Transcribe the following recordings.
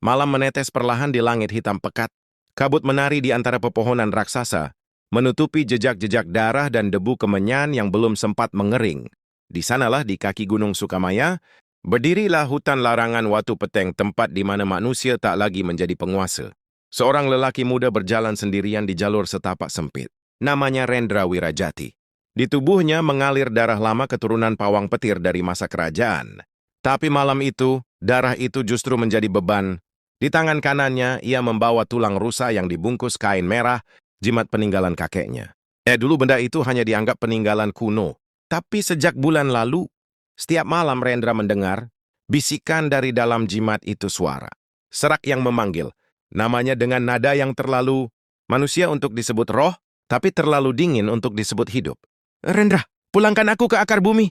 Malam menetes perlahan di langit hitam pekat. Kabut menari di antara pepohonan raksasa, menutupi jejak-jejak darah dan debu kemenyan yang belum sempat mengering. Di sanalah di kaki Gunung Sukamaya, berdirilah hutan larangan Watu Peteng, tempat di mana manusia tak lagi menjadi penguasa. Seorang lelaki muda berjalan sendirian di jalur setapak sempit. Namanya Rendra Wirajati. Di tubuhnya mengalir darah lama keturunan pawang petir dari masa kerajaan. Tapi malam itu, darah itu justru menjadi beban. Di tangan kanannya, ia membawa tulang rusa yang dibungkus kain merah, jimat peninggalan kakeknya. Dulu benda itu hanya dianggap peninggalan kuno. Tapi sejak bulan lalu, setiap malam Rendra mendengar bisikan dari dalam jimat itu, suara serak yang memanggil. Namanya dengan nada yang terlalu manusia untuk disebut roh, tapi terlalu dingin untuk disebut hidup. "Rendra, pulangkan aku ke akar bumi."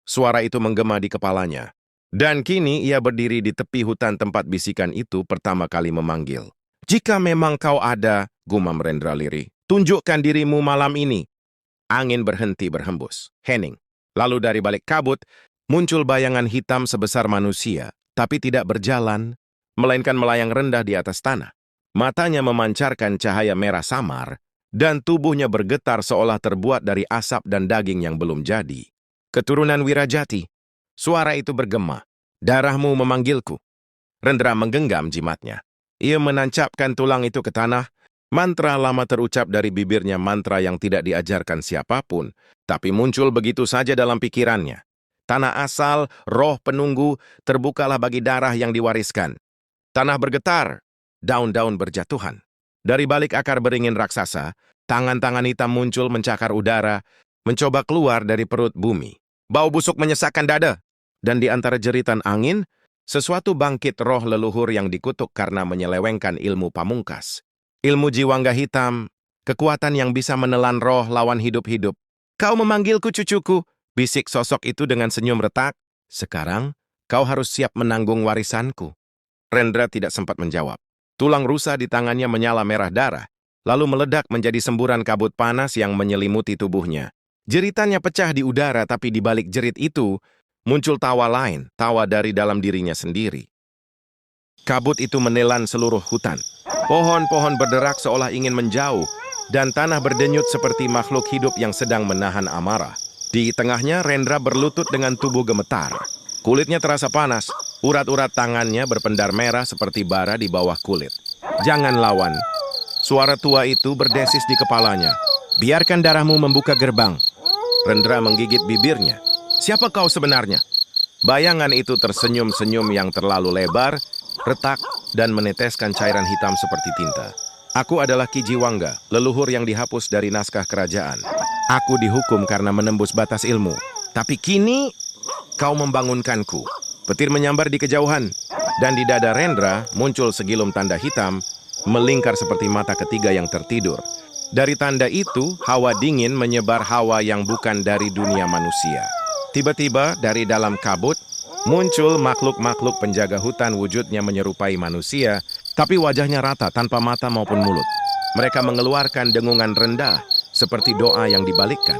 Suara itu menggema di kepalanya. Dan kini ia berdiri di tepi hutan tempat bisikan itu pertama kali memanggil. "Jika memang kau ada," gumam Rendra lirih, "tunjukkan dirimu malam ini." Angin berhenti berhembus. Hening. Lalu dari balik kabut, muncul bayangan hitam sebesar manusia, tapi tidak berjalan, melainkan melayang rendah di atas tanah. Matanya memancarkan cahaya merah samar, dan tubuhnya bergetar seolah terbuat dari asap dan daging yang belum jadi. "Keturunan Wirajati," suara itu bergema, "darahmu memanggilku." Rendra menggenggam jimatnya. Ia menancapkan tulang itu ke tanah. Mantra lama terucap dari bibirnya, mantra yang tidak diajarkan siapapun, tapi muncul begitu saja dalam pikirannya. Tanah asal, roh penunggu, terbukalah bagi darah yang diwariskan. Tanah bergetar, daun-daun berjatuhan. Dari balik akar beringin raksasa, tangan-tangan hitam muncul mencakar udara, mencoba keluar dari perut bumi. Bau busuk menyesakkan dada, dan di antara jeritan angin, sesuatu bangkit roh leluhur yang dikutuk karena menyelewengkan ilmu pamungkas. Ilmu jiwangga hitam, kekuatan yang bisa menelan roh lawan hidup-hidup. "Kau memanggilku, cucuku," bisik sosok itu dengan senyum retak. "Sekarang, kau harus siap menanggung warisanku." Rendra tidak sempat menjawab. Tulang rusa di tangannya menyala merah darah, lalu meledak menjadi semburan kabut panas yang menyelimuti tubuhnya. Jeritannya pecah di udara, tapi di balik jerit itu, muncul tawa lain, tawa dari dalam dirinya sendiri. Kabut itu menelan seluruh hutan. Pohon-pohon berderak seolah ingin menjauh, dan tanah berdenyut seperti makhluk hidup yang sedang menahan amarah. Di tengahnya, Rendra berlutut dengan tubuh gemetar. Kulitnya terasa panas, urat-urat tangannya berpendar merah seperti bara di bawah kulit. "Jangan lawan." Suara tua itu berdesis di kepalanya. "Biarkan darahmu membuka gerbang." Rendra menggigit bibirnya. "Siapa kau sebenarnya?" Bayangan itu tersenyum-senyum yang terlalu lebar, retak, dan meneteskan cairan hitam seperti tinta. "Aku adalah Ki Jiwangga, leluhur yang dihapus dari naskah kerajaan. Aku dihukum karena menembus batas ilmu. Tapi kini kau membangunkanku." Petir menyambar di kejauhan, dan di dada Rendra muncul segilum tanda hitam, melingkar seperti mata ketiga yang tertidur. Dari tanda itu, hawa dingin menyebar, hawa yang bukan dari dunia manusia. Tiba-tiba, dari dalam kabut, muncul makhluk-makhluk penjaga hutan, wujudnya menyerupai manusia, tapi wajahnya rata tanpa mata maupun mulut. Mereka mengeluarkan dengungan rendah, seperti doa yang dibalikkan.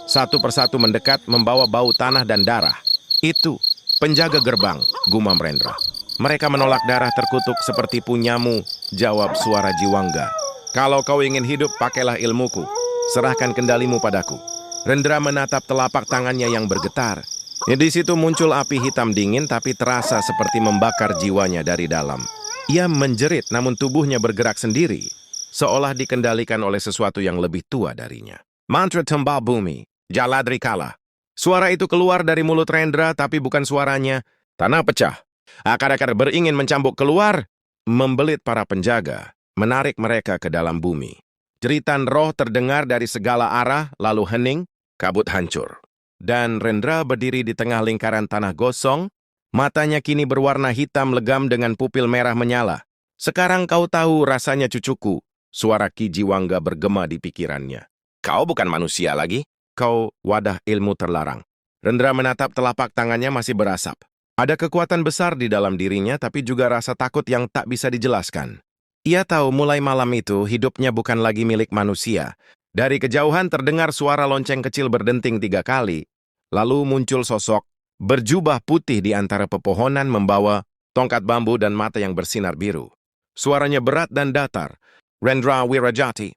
Satu persatu mendekat, membawa bau tanah dan darah. "Itu penjaga gerbang," gumam Rendra. "Mereka menolak darah terkutuk seperti punyamu," jawab suara Jiwangga. "Kalau kau ingin hidup, pakailah ilmuku. Serahkan kendalimu padaku." Rendra menatap telapak tangannya yang bergetar. Di situ muncul api hitam dingin, tapi terasa seperti membakar jiwanya dari dalam. Ia menjerit, namun tubuhnya bergerak sendiri, seolah dikendalikan oleh sesuatu yang lebih tua darinya. "Mantra tembal bumi, Jaladri kalah." Suara itu keluar dari mulut Rendra, tapi bukan suaranya. Tanah pecah. Akar-akar beringin mencambuk keluar, membelit para penjaga, menarik mereka ke dalam bumi. Jeritan roh terdengar dari segala arah, lalu hening, kabut hancur. Dan Rendra berdiri di tengah lingkaran tanah gosong, matanya kini berwarna hitam legam dengan pupil merah menyala. "Sekarang kau tahu rasanya, cucuku," suara Ki Jiwangga bergema di pikirannya. "Kau bukan manusia lagi. Kau wadah ilmu terlarang." Rendra menatap telapak tangannya masih berasap. Ada kekuatan besar di dalam dirinya, tapi juga rasa takut yang tak bisa dijelaskan. Ia tahu mulai malam itu hidupnya bukan lagi milik manusia. Dari kejauhan terdengar suara lonceng kecil berdenting 3 kali. Lalu muncul sosok berjubah putih di antara pepohonan membawa tongkat bambu dan mata yang bersinar biru. Suaranya berat dan datar. Rendra Wirajati,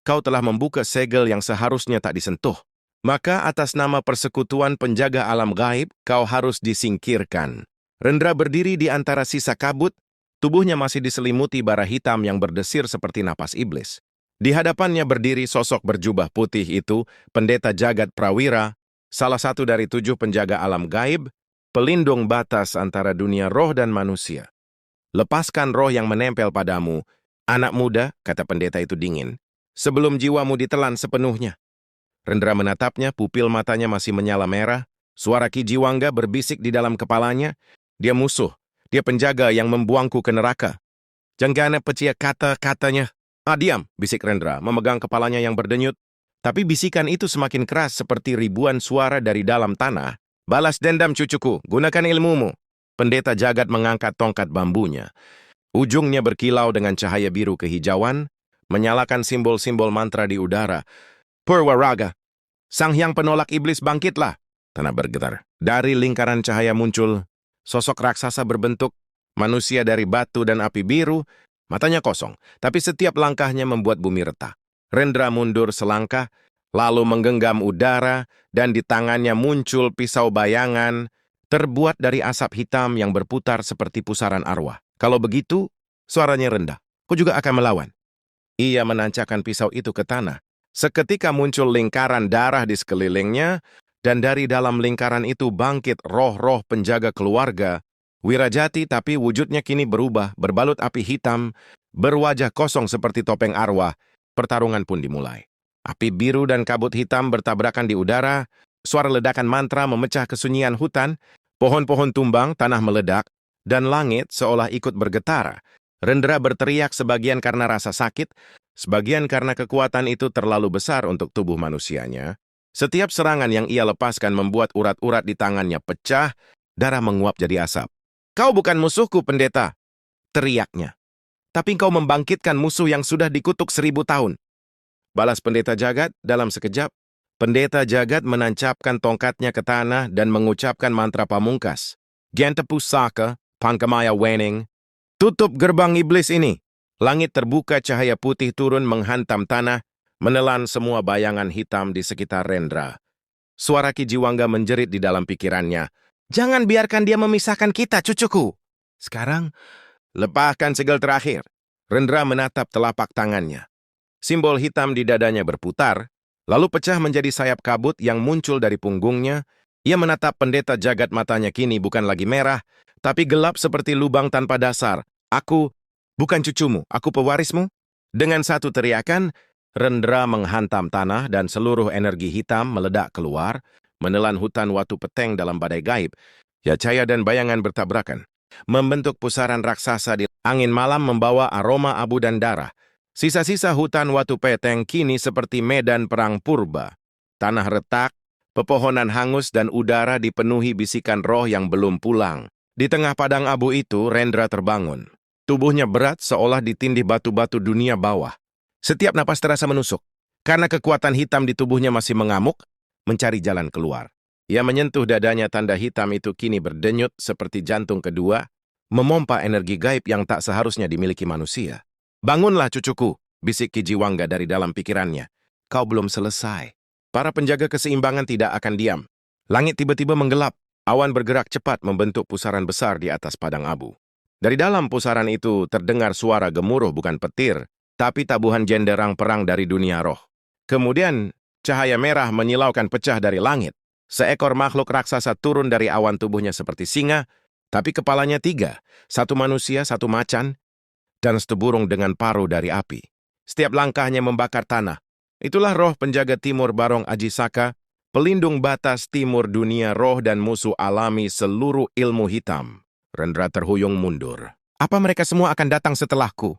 kau telah membuka segel yang seharusnya tak disentuh. Maka atas nama persekutuan penjaga alam gaib, kau harus disingkirkan. Rendra berdiri di antara sisa kabut, tubuhnya masih diselimuti bara hitam yang berdesir seperti napas iblis. Di hadapannya berdiri sosok berjubah putih itu, Pendeta Jagat Prawira, salah satu dari 7 penjaga alam gaib, pelindung batas antara dunia roh dan manusia. Lepaskan roh yang menempel padamu, anak muda, kata pendeta itu dingin, sebelum jiwamu ditelan sepenuhnya. Rendra menatapnya, pupil matanya masih menyala merah, suara Ki Jiwangga berbisik di dalam kepalanya, dia musuh, dia penjaga yang membuangku ke neraka. Jangan percaya kata-katanya. Diam, bisik Rendra, memegang kepalanya yang berdenyut. Tapi bisikan itu semakin keras seperti ribuan suara dari dalam tanah. Balas dendam cucuku, gunakan ilmumu. Pendeta Jagat mengangkat tongkat bambunya. Ujungnya berkilau dengan cahaya biru kehijauan, menyalakan simbol-simbol mantra di udara. Purwaraga, sang hyang penolak iblis bangkitlah. Tanah bergetar. Dari lingkaran cahaya muncul sosok raksasa berbentuk manusia dari batu dan api biru, matanya kosong, tapi setiap langkahnya membuat bumi retak. Rendra mundur selangkah, lalu menggenggam udara, dan di tangannya muncul pisau bayangan, terbuat dari asap hitam yang berputar seperti pusaran arwah. Kalau begitu, suaranya rendah. Kau juga akan melawan. Ia menancapkan pisau itu ke tanah. Seketika muncul lingkaran darah di sekelilingnya, dan dari dalam lingkaran itu bangkit roh-roh penjaga keluarga Wirajati, tapi wujudnya kini berubah, berbalut api hitam, berwajah kosong seperti topeng arwah. Pertarungan pun dimulai. Api biru dan kabut hitam bertabrakan di udara, suara ledakan mantra memecah kesunyian hutan, pohon-pohon tumbang, tanah meledak, dan langit seolah ikut bergetar. Rendra berteriak sebagian karena rasa sakit, sebagian karena kekuatan itu terlalu besar untuk tubuh manusianya. Setiap serangan yang ia lepaskan membuat urat-urat di tangannya pecah, darah menguap jadi asap. Kau bukan musuhku, pendeta, teriaknya. Tapi kau membangkitkan musuh yang sudah dikutuk 1000 tahun. Balas pendeta Jagat dalam sekejap. Pendeta Jagat menancapkan tongkatnya ke tanah dan mengucapkan mantra pamungkas. Genta Pusaka, Pangkamaya Wening. Tutup gerbang iblis ini. Langit terbuka, cahaya putih turun menghantam tanah, menelan semua bayangan hitam di sekitar Rendra. Suara Ki Jiwangga menjerit di dalam pikirannya. Jangan biarkan dia memisahkan kita, cucuku. Sekarang, lepaskan segel terakhir. Rendra menatap telapak tangannya. Simbol hitam di dadanya berputar, lalu pecah menjadi sayap kabut yang muncul dari punggungnya. Ia menatap pendeta Jagat, matanya kini bukan lagi merah, tapi gelap seperti lubang tanpa dasar. Aku bukan cucumu, aku pewarismu. Dengan satu teriakan, Rendra menghantam tanah dan seluruh energi hitam meledak keluar, menelan hutan watu peteng dalam badai gaib. Ya, cahaya dan bayangan bertabrakan, membentuk pusaran raksasa di angin malam membawa aroma abu dan darah. Sisa-sisa hutan watu peteng kini seperti medan perang purba. Tanah retak, pepohonan hangus dan udara dipenuhi bisikan roh yang belum pulang. Di tengah padang abu itu, Rendra terbangun. Tubuhnya berat seolah ditindih batu-batu dunia bawah. Setiap napas terasa menusuk. Karena kekuatan hitam di tubuhnya masih mengamuk, mencari jalan keluar. Ia menyentuh dadanya, tanda hitam itu kini berdenyut seperti jantung kedua, memompa energi gaib yang tak seharusnya dimiliki manusia. Bangunlah cucuku, bisik Ki Jiwangga dari dalam pikirannya. Kau belum selesai. Para penjaga keseimbangan tidak akan diam. Langit tiba-tiba menggelap, awan bergerak cepat membentuk pusaran besar di atas padang abu. Dari dalam pusaran itu terdengar suara gemuruh bukan petir, tapi tabuhan jenderang perang dari dunia roh. Kemudian, cahaya merah menyilaukan pecah dari langit. Seekor makhluk raksasa turun dari awan, tubuhnya seperti singa, tapi kepalanya 3, satu manusia, satu macan, dan satu burung dengan paruh dari api. Setiap langkahnya membakar tanah. Itulah roh penjaga timur Barong Ajisaka, pelindung batas timur dunia roh dan musuh alami seluruh ilmu hitam. Rendra terhuyung mundur. Apa mereka semua akan datang setelahku?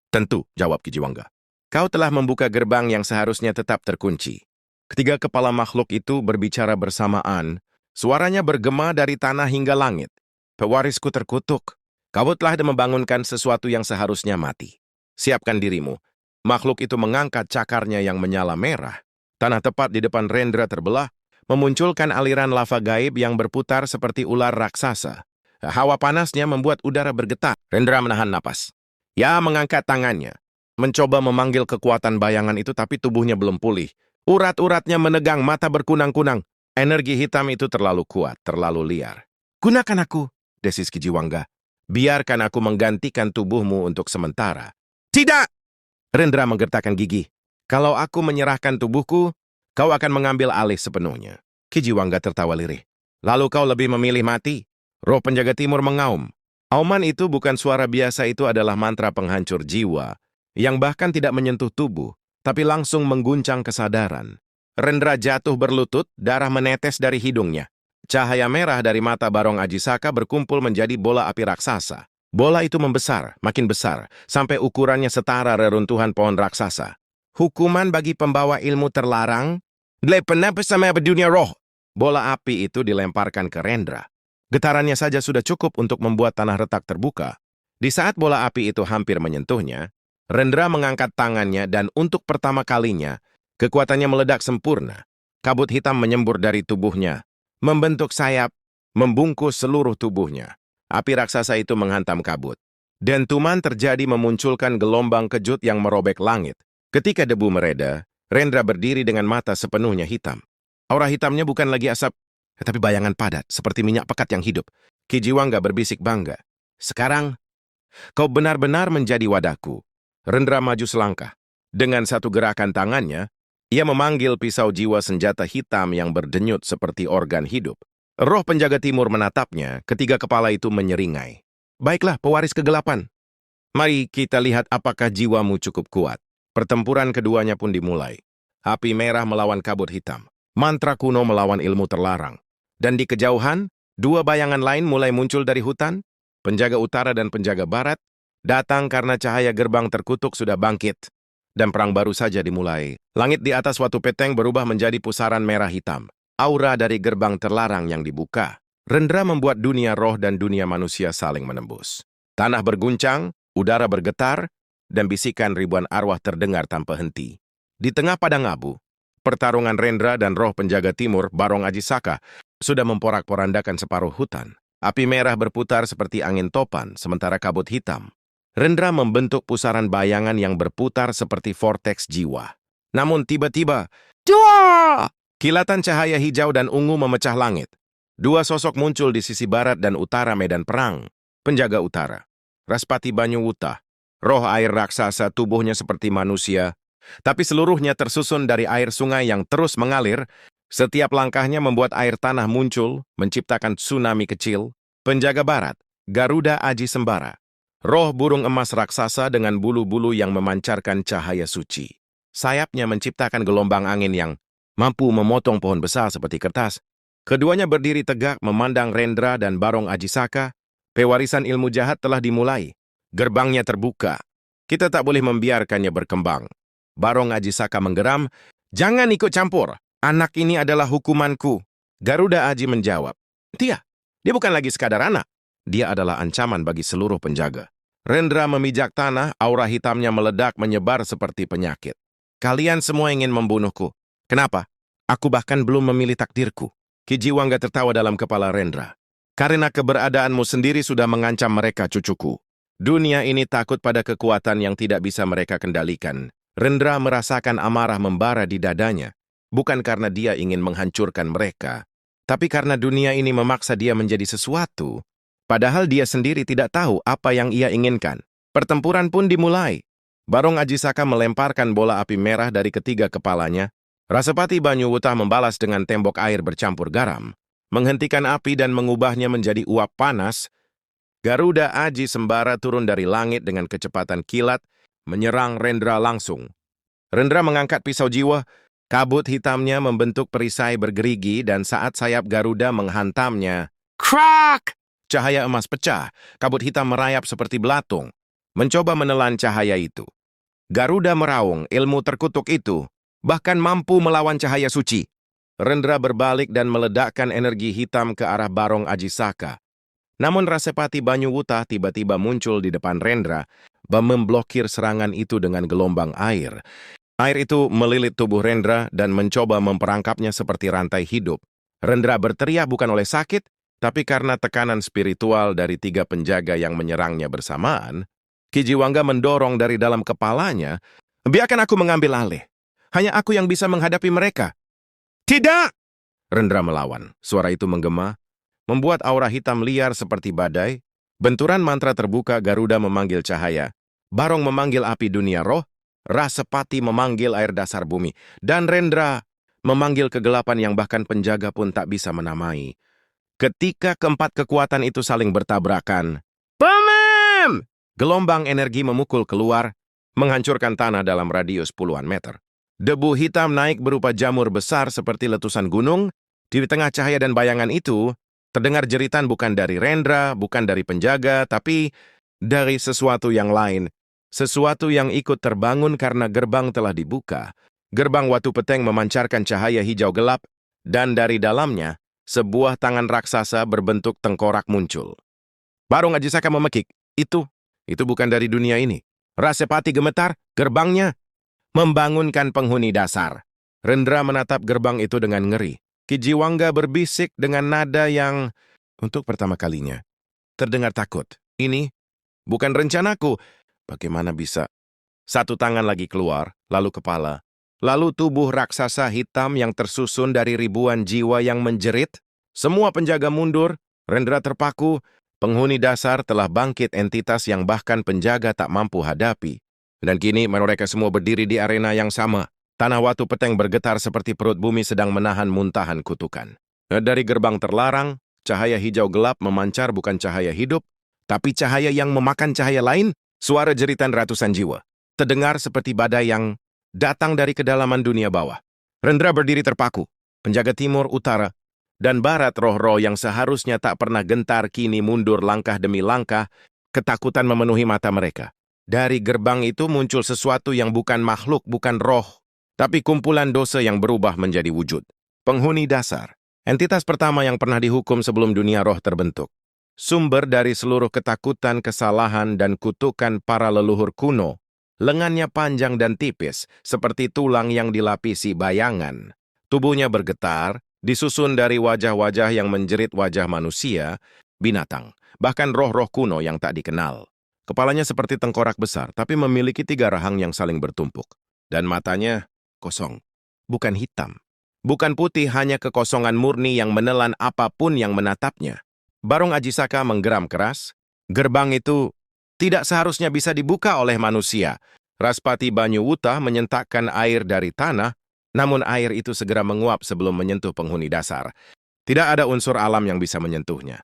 Tentu, jawab Ki Jiwangga. Kau telah membuka gerbang yang seharusnya tetap terkunci. Ketiga kepala makhluk itu berbicara bersamaan. Suaranya bergema dari tanah hingga langit. Pewarisku terkutuk. Kau telah membangunkan sesuatu yang seharusnya mati. Siapkan dirimu. Makhluk itu mengangkat cakarnya yang menyala merah. Tanah tepat di depan Rendra terbelah, memunculkan aliran lava gaib yang berputar seperti ular raksasa. Hawa panasnya membuat udara bergetar. Rendra menahan napas. Ya, mengangkat tangannya. Mencoba memanggil kekuatan bayangan itu, tapi tubuhnya belum pulih. Urat-uratnya menegang, mata berkunang-kunang. Energi hitam itu terlalu kuat, terlalu liar. Gunakan aku, desis Kijiwangga. Biarkan aku menggantikan tubuhmu untuk sementara. Tidak! Rendra menggertakkan gigi. Kalau aku menyerahkan tubuhku, kau akan mengambil alih sepenuhnya. Kijiwangga tertawa lirih. Lalu kau lebih memilih mati? Roh penjaga timur mengaum. Auman itu bukan suara biasa, itu adalah mantra penghancur jiwa, yang bahkan tidak menyentuh tubuh, tapi langsung mengguncang kesadaran. Rendra jatuh berlutut, darah menetes dari hidungnya. Cahaya merah dari mata Barong Ajisaka berkumpul menjadi bola api raksasa. Bola itu membesar, makin besar, sampai ukurannya setara reruntuhan pohon raksasa. Hukuman bagi pembawa ilmu terlarang? Kenapa sama dunia roh? Bola api itu dilemparkan ke Rendra. Getarannya saja sudah cukup untuk membuat tanah retak terbuka. Di saat bola api itu hampir menyentuhnya, Rendra mengangkat tangannya dan untuk pertama kalinya, kekuatannya meledak sempurna. Kabut hitam menyembur dari tubuhnya, membentuk sayap, membungkus seluruh tubuhnya. Api raksasa itu menghantam kabut. Dentuman terjadi memunculkan gelombang kejut yang merobek langit. Ketika debu mereda, Rendra berdiri dengan mata sepenuhnya hitam. Aura hitamnya bukan lagi asap, tetapi bayangan padat, seperti minyak pekat yang hidup. Kijiwangga berbisik bangga. Sekarang, kau benar-benar menjadi wadahku. Rendra maju selangkah. Dengan satu gerakan tangannya, ia memanggil pisau jiwa senjata hitam yang berdenyut seperti organ hidup. Roh penjaga timur menatapnya, ketiga kepala itu menyeringai. Baiklah, pewaris kegelapan. Mari kita lihat apakah jiwamu cukup kuat. Pertempuran keduanya pun dimulai. Api merah melawan kabut hitam. Mantra kuno melawan ilmu terlarang. Dan di kejauhan, dua bayangan lain mulai muncul dari hutan. Penjaga utara dan penjaga barat datang karena cahaya gerbang terkutuk sudah bangkit. Dan perang baru saja dimulai. Langit di atas suatu peteng berubah menjadi pusaran merah hitam. Aura dari gerbang terlarang yang dibuka. Rendra membuat dunia roh dan dunia manusia saling menembus. Tanah berguncang, udara bergetar, dan bisikan ribuan arwah terdengar tanpa henti. Di tengah padang abu, pertarungan Rendra dan roh penjaga timur, Barong Ajisaka, sudah memporak-porandakan separuh hutan. Api merah berputar seperti angin topan, sementara kabut hitam. Rendra membentuk pusaran bayangan yang berputar seperti vorteks jiwa. Namun tiba-tiba, Dua! Kilatan cahaya hijau dan ungu memecah langit. Dua sosok muncul di sisi barat dan utara medan perang. Penjaga utara, Raspati Banyuwuta. Roh air raksasa, tubuhnya seperti manusia, tapi seluruhnya tersusun dari air sungai yang terus mengalir. Setiap langkahnya membuat air tanah muncul, menciptakan tsunami kecil. Penjaga barat, Garuda Aji Sembara. Roh burung emas raksasa dengan bulu-bulu yang memancarkan cahaya suci. Sayapnya menciptakan gelombang angin yang mampu memotong pohon besar seperti kertas. Keduanya berdiri tegak memandang Rendra dan Barong Ajisaka. Pewarisan ilmu jahat telah dimulai. Gerbangnya terbuka. Kita tak boleh membiarkannya berkembang. Barong Ajisaka menggeram, jangan ikut campur. Anak ini adalah hukumanku. Garuda Aji menjawab, dia bukan lagi sekadar anak. Dia adalah ancaman bagi seluruh penjaga. Rendra memijak tanah, aura hitamnya meledak menyebar seperti penyakit. Kalian semua ingin membunuhku. Kenapa? Aku bahkan belum memilih takdirku. Kijiwangga tertawa dalam kepala Rendra. Karena keberadaanmu sendiri sudah mengancam mereka, cucuku. Dunia ini takut pada kekuatan yang tidak bisa mereka kendalikan. Rendra merasakan amarah membara di dadanya. Bukan karena dia ingin menghancurkan mereka, tapi karena dunia ini memaksa dia menjadi sesuatu. Padahal dia sendiri tidak tahu apa yang ia inginkan. Pertempuran pun dimulai. Barong Ajisaka melemparkan bola api merah dari ketiga kepalanya. Raspati Banyuwuta membalas dengan tembok air bercampur garam, menghentikan api dan mengubahnya menjadi uap panas. Garuda Aji Sembara turun dari langit dengan kecepatan kilat, menyerang Rendra langsung. Rendra mengangkat pisau jiwa, kabut hitamnya membentuk perisai bergerigi dan saat sayap Garuda menghantamnya, krak! Cahaya emas pecah, kabut hitam merayap seperti belatung, mencoba menelan cahaya itu. Garuda meraung, ilmu terkutuk itu bahkan mampu melawan cahaya suci. Rendra berbalik dan meledakkan energi hitam ke arah Barong Ajisaka. Namun Raspati Banyuwuta tiba-tiba muncul di depan Rendra, memblokir serangan itu dengan gelombang air. Air itu melilit tubuh Rendra dan mencoba memperangkapnya seperti rantai hidup. Rendra berteriak bukan oleh sakit, Tapi karena tekanan spiritual dari 3 penjaga yang menyerangnya bersamaan, Kijiwangga mendorong dari dalam kepalanya, "Biarkan aku mengambil alih. Hanya aku yang bisa menghadapi mereka." "Tidak!" Rendra melawan. Suara itu menggema, membuat aura hitam liar seperti badai. Benturan mantra terbuka, Garuda memanggil cahaya, Barong memanggil api dunia roh, Rasepati memanggil air dasar bumi, dan Rendra memanggil kegelapan yang bahkan penjaga pun tak bisa menamai. Ketika keempat kekuatan itu saling bertabrakan, "Pemem!" Gelombang energi memukul keluar, menghancurkan tanah dalam radius puluhan meter. Debu hitam naik berupa jamur besar seperti letusan gunung. Di tengah cahaya dan bayangan itu, terdengar jeritan bukan dari Rendra, bukan dari penjaga, tapi dari sesuatu yang lain. Sesuatu yang ikut terbangun karena gerbang telah dibuka. Gerbang Watu Peteng memancarkan cahaya hijau gelap, dan dari dalamnya, sebuah tangan raksasa berbentuk tengkorak muncul. Barong Ajisaka memekik, itu bukan dari dunia ini. Rasepati gemetar, gerbangnya membangunkan penghuni dasar. Rendra menatap gerbang itu dengan ngeri. Kijiwangga berbisik dengan nada yang, untuk pertama kalinya, terdengar takut. "Ini bukan rencanaku. Bagaimana bisa?" Satu tangan lagi keluar, lalu kepala. Lalu tubuh raksasa hitam yang tersusun dari ribuan jiwa yang menjerit. Semua penjaga mundur, Rendra terpaku. Penghuni dasar telah bangkit entitas yang bahkan penjaga tak mampu hadapi. Dan kini mereka semua berdiri di arena yang sama. Tanah Watu Peteng bergetar seperti perut bumi sedang menahan muntahan kutukan. Dari gerbang terlarang, cahaya hijau gelap memancar, bukan cahaya hidup, tapi cahaya yang memakan cahaya lain. Suara jeritan ratusan jiwa terdengar seperti badai yang datang dari kedalaman dunia bawah. Rendra berdiri terpaku. Penjaga timur, utara, dan barat roh-roh yang seharusnya tak pernah gentar kini mundur langkah demi langkah. Ketakutan memenuhi mata mereka. Dari gerbang itu muncul sesuatu yang bukan makhluk, bukan roh, tapi kumpulan dosa yang berubah menjadi wujud. Penghuni dasar, entitas pertama yang pernah dihukum sebelum dunia roh terbentuk. Sumber dari seluruh ketakutan, kesalahan, dan kutukan para leluhur kuno. Lengannya panjang dan tipis, seperti tulang yang dilapisi bayangan. Tubuhnya bergetar, disusun dari wajah-wajah yang menjerit wajah manusia, binatang, bahkan roh-roh kuno yang tak dikenal. Kepalanya seperti tengkorak besar, tapi memiliki 3 rahang yang saling bertumpuk. Dan matanya kosong, bukan hitam, bukan putih, hanya kekosongan murni yang menelan apapun yang menatapnya. Barong Ajisaka menggeram keras. Gerbang itu tidak seharusnya bisa dibuka oleh manusia. Raspati Banyuwuta menyentakkan air dari tanah, namun air itu segera menguap sebelum menyentuh penghuni dasar. Tidak ada unsur alam yang bisa menyentuhnya.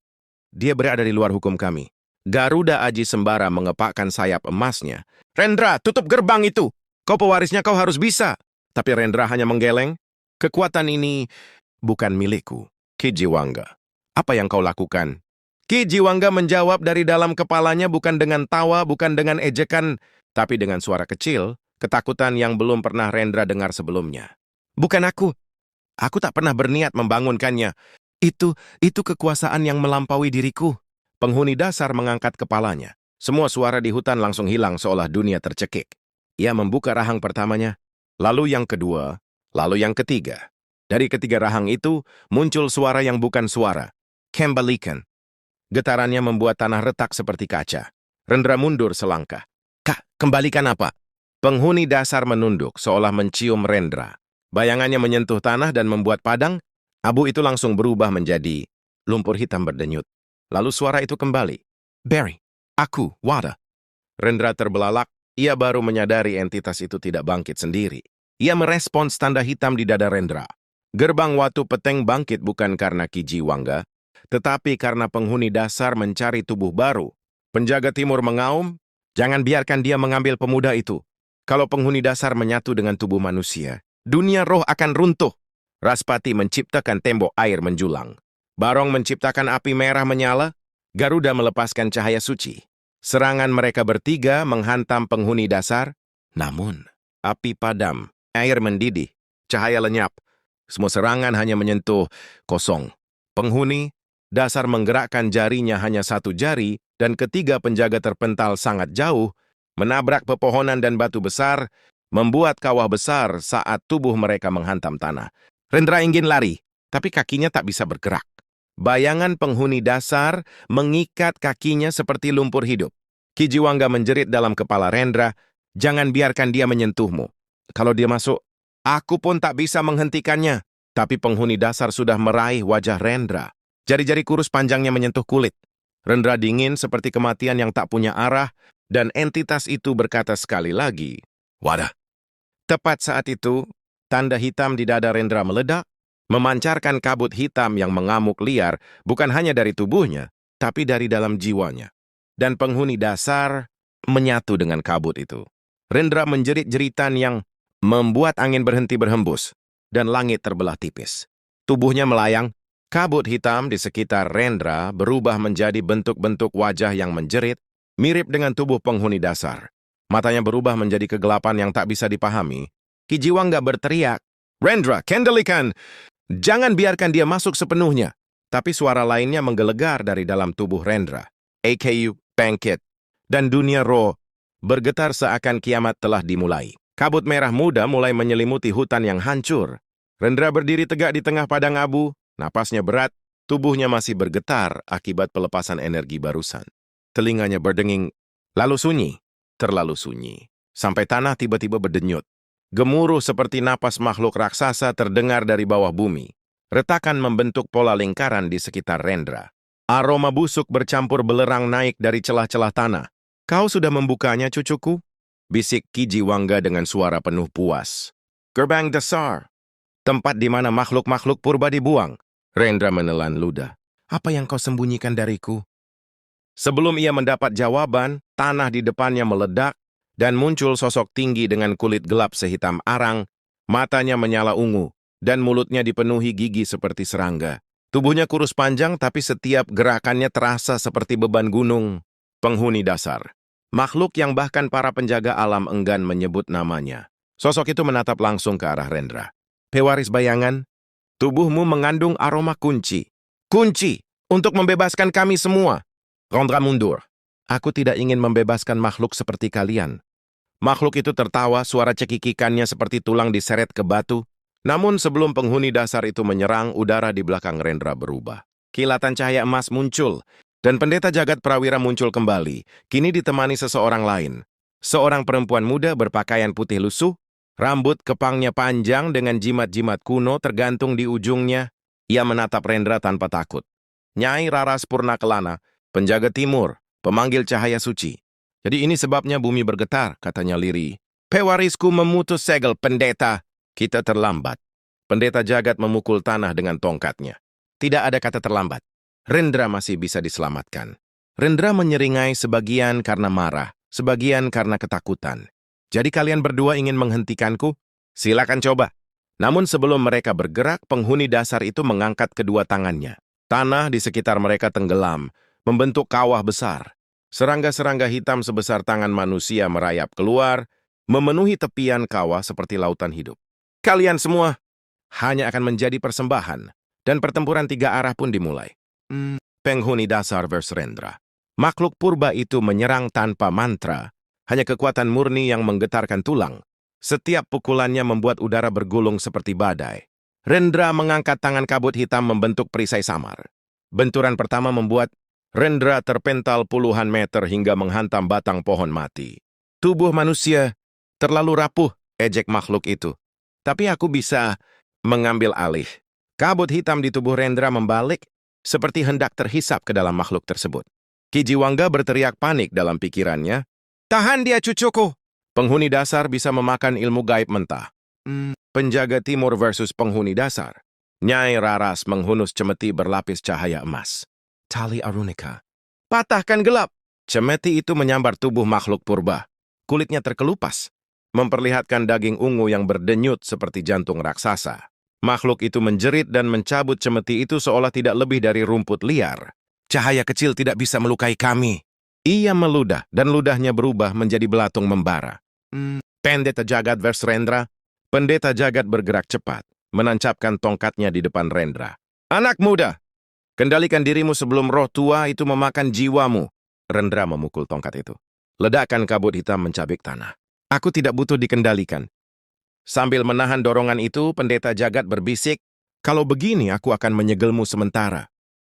Dia berada di luar hukum kami. Garuda Aji Sembara mengepakkan sayap emasnya. "Rendra, tutup gerbang itu! Kau pewarisnya, kau harus bisa!" Tapi Rendra hanya menggeleng. "Kekuatan ini bukan milikku, Kijiwangga. Apa yang kau lakukan?" Kijiwangga menjawab dari dalam kepalanya, bukan dengan tawa, bukan dengan ejekan, tapi dengan suara kecil, ketakutan yang belum pernah Rendra dengar sebelumnya. "Bukan aku. Aku tak pernah berniat membangunkannya. Itu kekuasaan yang melampaui diriku." Penghuni dasar mengangkat kepalanya. Semua suara di hutan langsung hilang seolah dunia tercekik. Ia membuka rahang pertamanya, lalu yang kedua, lalu yang ketiga. Dari ketiga rahang itu, muncul suara yang bukan suara. Kembalikan. Getarannya membuat tanah retak seperti kaca. Rendra mundur selangkah. "Kak, kembalikan apa?" Penghuni dasar menunduk, seolah mencium Rendra. Bayangannya menyentuh tanah dan membuat padang. Abu itu langsung berubah menjadi lumpur hitam berdenyut. Lalu suara itu kembali. "Barry, aku, Wada." Rendra terbelalak. Ia baru menyadari entitas itu tidak bangkit sendiri. Ia merespons tanda hitam di dada Rendra. Gerbang Watu Peteng bangkit bukan karena Kijiwangga, tetapi karena penghuni dasar mencari tubuh baru. Penjaga timur mengaum, "Jangan biarkan dia mengambil pemuda itu. Kalau penghuni dasar menyatu dengan tubuh manusia, dunia roh akan runtuh." Raspati menciptakan tembok air menjulang. Barong menciptakan api merah menyala. Garuda melepaskan cahaya suci. Serangan mereka bertiga menghantam penghuni dasar. Namun, api padam, air mendidih, cahaya lenyap. Semua serangan hanya menyentuh kosong. Penghuni dasar menggerakkan jarinya hanya 1 jari, dan ketiga penjaga terpental sangat jauh, menabrak pepohonan dan batu besar, membuat kawah besar saat tubuh mereka menghantam tanah. Rendra ingin lari, tapi kakinya tak bisa bergerak. Bayangan penghuni dasar mengikat kakinya seperti lumpur hidup. Kijiwangga menjerit dalam kepala Rendra, "Jangan biarkan dia menyentuhmu. Kalau dia masuk, aku pun tak bisa menghentikannya." Tapi penghuni dasar sudah meraih wajah Rendra. Jari-jari kurus panjangnya menyentuh kulit. Rendra dingin seperti kematian yang tak punya arah, dan entitas itu berkata sekali lagi, "Wadah." Tepat saat itu, tanda hitam di dada Rendra meledak, memancarkan kabut hitam yang mengamuk liar bukan hanya dari tubuhnya, tapi dari dalam jiwanya. Dan penghuni dasar menyatu dengan kabut itu. Rendra menjerit-jeritan yang membuat angin berhenti berhembus, dan langit terbelah tipis. Tubuhnya melayang, kabut hitam di sekitar Rendra berubah menjadi bentuk-bentuk wajah yang menjerit, mirip dengan tubuh penghuni dasar. Matanya berubah menjadi kegelapan yang tak bisa dipahami. Kijiwangga berteriak, "Rendra, kendalikan! Jangan biarkan dia masuk sepenuhnya." Tapi suara lainnya menggelegar dari dalam tubuh Rendra. AKU bangkit, dan dunia roh bergetar seakan kiamat telah dimulai. Kabut merah muda mulai menyelimuti hutan yang hancur. Rendra berdiri tegak di tengah padang abu, napasnya berat, tubuhnya masih bergetar akibat pelepasan energi barusan. Telinganya berdenging, lalu sunyi. Terlalu sunyi, sampai tanah tiba-tiba berdenyut. Gemuruh seperti napas makhluk raksasa terdengar dari bawah bumi. Retakan membentuk pola lingkaran di sekitar Rendra. Aroma busuk bercampur belerang naik dari celah-celah tanah. "Kau sudah membukanya, cucuku?" bisik Kijiwangga dengan suara penuh puas. "Gerbang dasar, tempat di mana makhluk-makhluk purba dibuang." Rendra menelan ludah. "Apa yang kau sembunyikan dariku?" Sebelum ia mendapat jawaban, tanah di depannya meledak, dan muncul sosok tinggi dengan kulit gelap sehitam arang, matanya menyala ungu, dan mulutnya dipenuhi gigi seperti serangga. Tubuhnya kurus panjang, tapi setiap gerakannya terasa seperti beban gunung. Penghuni dasar. Makhluk yang bahkan para penjaga alam enggan menyebut namanya. Sosok itu menatap langsung ke arah Rendra. "Pewaris bayangan, tubuhmu mengandung aroma kunci. Kunci untuk membebaskan kami semua. Rendra mundur. Aku tidak ingin membebaskan makhluk seperti kalian." Makhluk itu tertawa, suara cekikikannya seperti tulang diseret ke batu. Namun sebelum penghuni dasar itu menyerang, udara di belakang Rendra berubah. Kilatan cahaya emas muncul, dan pendeta jagat prawira muncul kembali, kini ditemani seseorang lain. Seorang perempuan muda berpakaian putih lusuh, rambut kepangnya panjang dengan jimat-jimat kuno tergantung di ujungnya. Ia menatap Rendra tanpa takut. "Nyai Raras Purnakelana, penjaga timur, pemanggil cahaya suci. Jadi ini sebabnya bumi bergetar," katanya lirih. "Pewarisku memutus segel, pendeta. Kita terlambat." Pendeta jagat memukul tanah dengan tongkatnya. Tidak ada kata terlambat. Rendra masih bisa diselamatkan. Rendra menyeringai sebagian karena marah, sebagian karena ketakutan. "Jadi kalian berdua ingin menghentikanku? Silakan coba." Namun sebelum mereka bergerak, penghuni dasar itu mengangkat kedua tangannya. Tanah di sekitar mereka tenggelam, membentuk kawah besar. Serangga-serangga hitam sebesar tangan manusia merayap keluar, memenuhi tepian kawah seperti lautan hidup. "Kalian semua hanya akan menjadi persembahan," dan pertempuran tiga arah pun dimulai. Penghuni dasar versus Rendra. Makhluk purba itu menyerang tanpa mantra, hanya kekuatan murni yang menggetarkan tulang. Setiap pukulannya membuat udara bergulung seperti badai. Rendra mengangkat tangan kabut hitam membentuk perisai samar. Benturan pertama membuat Rendra terpental puluhan meter hingga menghantam batang pohon mati. "Tubuh manusia terlalu rapuh," ejek makhluk itu. "Tapi aku bisa mengambil alih." Kabut hitam di tubuh Rendra membalik, seperti hendak terhisap ke dalam makhluk tersebut. Kijiwangga berteriak panik dalam pikirannya. "Tahan dia, cucuku!" Penghuni dasar bisa memakan ilmu gaib mentah. Penjaga timur versus penghuni dasar. Nyai Raras menghunus cemeti berlapis cahaya emas. "Tali Arunika. Patahkan gelap!" Cemeti itu menyambar tubuh makhluk purba. Kulitnya terkelupas, memperlihatkan daging ungu yang berdenyut seperti jantung raksasa. Makhluk itu menjerit dan mencabut cemeti itu seolah tidak lebih dari rumput liar. "Cahaya kecil tidak bisa melukai kami." Ia meludah, dan ludahnya berubah menjadi belatung membara. Pendeta jagat versus Rendra. Pendeta jagat bergerak cepat, menancapkan tongkatnya di depan Rendra. "Anak muda, kendalikan dirimu sebelum roh tua itu memakan jiwamu." Rendra memukul tongkat itu. Ledakan kabut hitam mencabik tanah. "Aku tidak butuh dikendalikan." Sambil menahan dorongan itu, pendeta jagat berbisik, "Kalau begini aku akan menyegelmu sementara."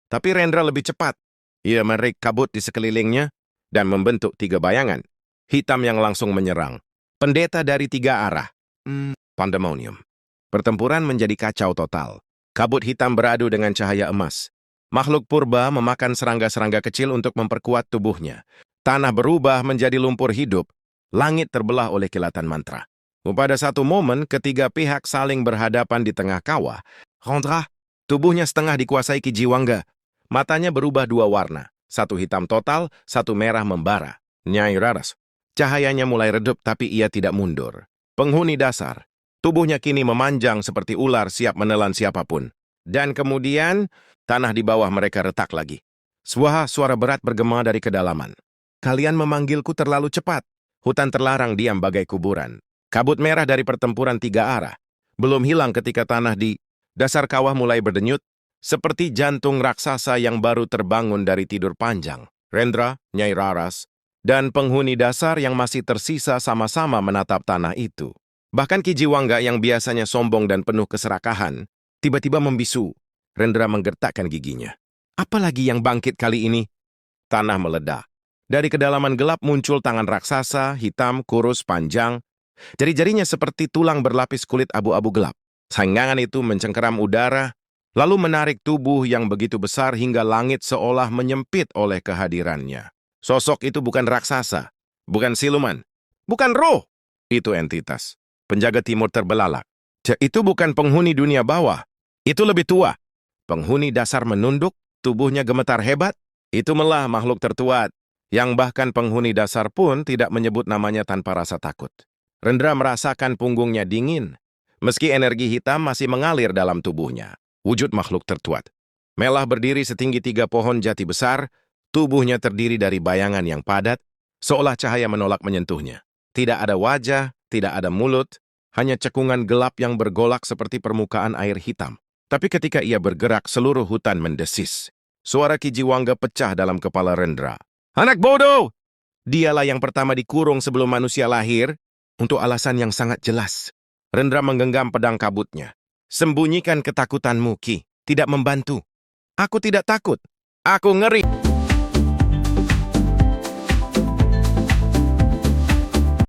Tapi Rendra lebih cepat. Ia menarik kabut di sekelilingnya dan membentuk 3 bayangan hitam yang langsung menyerang. Pendeta dari 3 arah. Pandemonium. Pertempuran menjadi kacau total. Kabut hitam beradu dengan cahaya emas. Makhluk purba memakan serangga-serangga kecil untuk memperkuat tubuhnya. Tanah berubah menjadi lumpur hidup. Langit terbelah oleh kilatan mantra. Pada satu momen, ketiga pihak saling berhadapan di tengah kawah. Rendra, tubuhnya setengah dikuasai Ki Jiwangga. Matanya berubah 2 warna. Satu hitam total, satu merah membara. Nyai Raras. Cahayanya mulai redup tapi ia tidak mundur. Penghuni dasar. Tubuhnya kini memanjang seperti ular siap menelan siapapun. Dan kemudian, tanah di bawah mereka retak lagi. Suara berat bergema dari kedalaman. Kalian memanggilku terlalu cepat. Hutan terlarang diam bagai kuburan. Kabut merah dari pertempuran 3 arah. Belum hilang ketika tanah di dasar kawah mulai berdenyut, seperti jantung raksasa yang baru terbangun dari tidur panjang. Rendra, Nyai Raras, dan penghuni dasar yang masih tersisa sama-sama menatap tanah itu. Bahkan Ki Jiwangga yang biasanya sombong dan penuh keserakahan, tiba-tiba membisu. Rendra menggertakkan giginya. Apalagi yang bangkit kali ini? Tanah meledak. Dari kedalaman gelap muncul tangan raksasa, hitam, kurus, panjang. Jari-jarinya seperti tulang berlapis kulit abu-abu gelap. Senggangan itu mencengkeram udara, lalu menarik tubuh yang begitu besar hingga langit seolah menyempit oleh kehadirannya. Sosok itu bukan raksasa, bukan siluman, bukan roh. Itu entitas. Penjaga timur terbelalak. Itu bukan penghuni dunia bawah. Itu lebih tua. Penghuni dasar menunduk, tubuhnya gemetar hebat. Itu malah makhluk tertua, yang bahkan penghuni dasar pun tidak menyebut namanya tanpa rasa takut. Rendra merasakan punggungnya dingin, meski energi hitam masih mengalir dalam tubuhnya. Wujud makhluk tertua. Melah berdiri setinggi 3 pohon jati besar, tubuhnya terdiri dari bayangan yang padat, seolah cahaya menolak menyentuhnya. Tidak ada wajah, tidak ada mulut, hanya cekungan gelap yang bergolak seperti permukaan air hitam. Tapi ketika ia bergerak, seluruh hutan mendesis. Suara Ki Jiwangga pecah dalam kepala Rendra. Anak bodoh! Dialah yang pertama dikurung sebelum manusia lahir, untuk alasan yang sangat jelas. Rendra menggenggam pedang kabutnya. Sembunyikan ketakutanmu, Ki. Tidak membantu. Aku tidak takut. Aku ngeri.